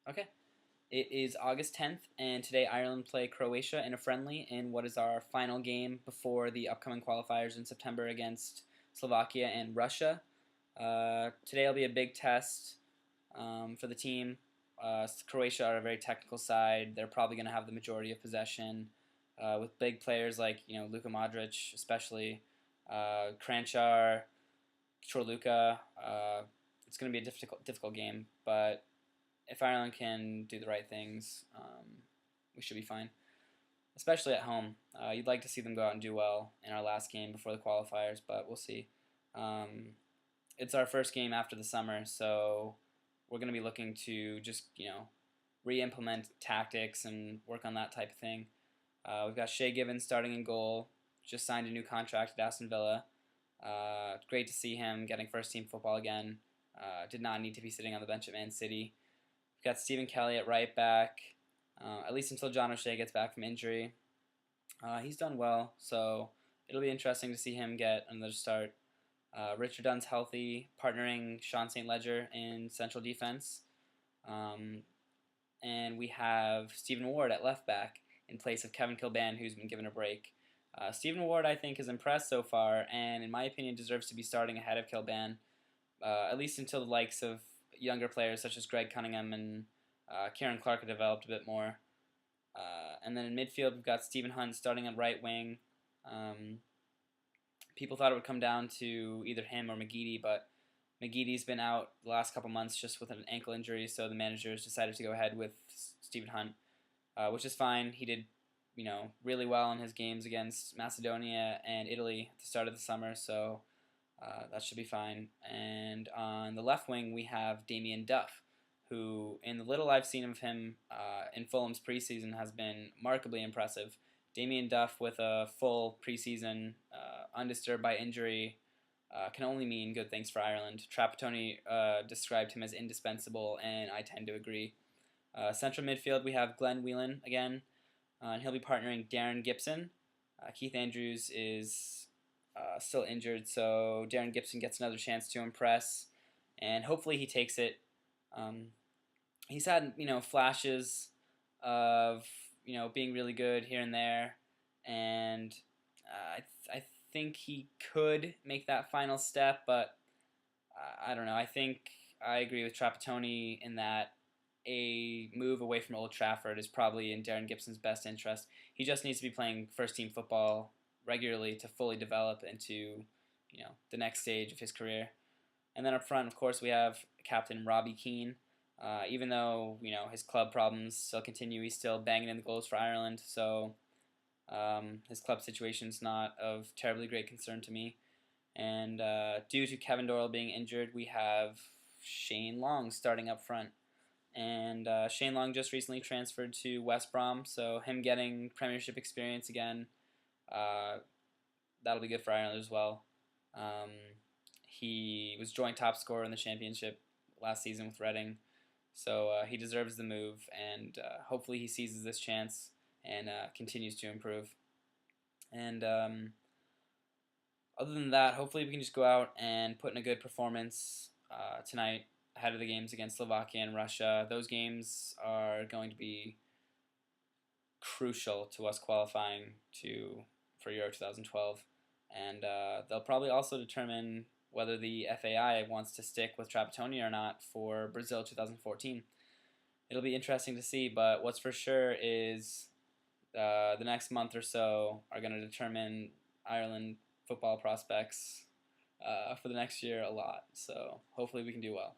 Okay. It is August 10th, and today Ireland play Croatia in a friendly in what is our final game before the upcoming qualifiers in September against Slovakia and Russia. Today will be a big test for the team. Croatia are a very technical side. They're probably going to have the majority of possession with big players like Luka Modric, especially Kranjčar, Chorluka. It's going to be a difficult game, but if Ireland can do the right things, we should be fine, especially at home. You'd like to see them go out and do well in our last game before the qualifiers, but we'll see. It's our first game after the summer, so we're going to be looking to just, re-implement tactics and work on that type of thing. We've got Shay Given starting in goal, just signed a new contract at Aston Villa. Great to see him getting first-team football again. Did not need to be sitting on the bench at Man City. We've got Stephen Kelly at right back, at least until John O'Shea gets back from injury. He's done well, so it'll be interesting to see him get another start. Richard Dunn's healthy, partnering Sean St. Ledger in central defense. And we have Stephen Ward at left back in place of Kevin Kilban, who's been given a break. Stephen Ward, I think, has impressed so far, and in my opinion deserves to be starting ahead of Kilban, at least until the likes of younger players such as Greg Cunningham and Kieran Clark have developed a bit more. And then in midfield, we've got Stephen Hunt starting on right wing. People thought it would come down to either him or McGeady, but McGeady's been out the last couple months just with an ankle injury, so the managers decided to go ahead with Stephen Hunt, which is fine. He did, really well in his games against Macedonia and Italy at the start of the summer, so that should be fine. And on the left wing, we have Damien Duff, who, in the little I've seen of him in Fulham's preseason, has been remarkably impressive. Damien Duff with a full preseason, undisturbed by injury, can only mean good things for Ireland. Trapattoni described him as indispensable, and I tend to agree. Central midfield, we have Glenn Whelan again, and he'll be partnering Darren Gibson. Keith Andrews is still injured, so Darren Gibson gets another chance to impress, and hopefully he takes it. He's had flashes of being really good here and there, and I think he could make that final step, but I don't know. I think I agree with Trapattoni in that a move away from Old Trafford is probably in Darren Gibson's best interest. He just needs to be playing first-team football regularly to fully develop into the next stage of his career. And then up front, of course, we have Captain Robbie Keane. Even though his club problems still continue, he's still banging in the goals for Ireland. So his club situation's not of terribly great concern to me. And due to Kevin Doyle being injured, we have Shane Long starting up front. And Shane Long just recently transferred to West Brom, so him getting Premiership experience again, that'll be good for Ireland as well. He was joint top scorer in the Championship last season with Reading, so he deserves the move, and hopefully he seizes this chance and continues to improve. And other than that, hopefully we can just go out and put in a good performance tonight ahead of the games against Slovakia and Russia. Those games are going to be crucial to us qualifying for Euro 2012, and they'll probably also determine whether the FAI wants to stick with Trapattoni or not for Brazil 2014. It'll be interesting to see, but what's for sure is the next month or so are going to determine Ireland football prospects for the next year a lot. So hopefully we can do well.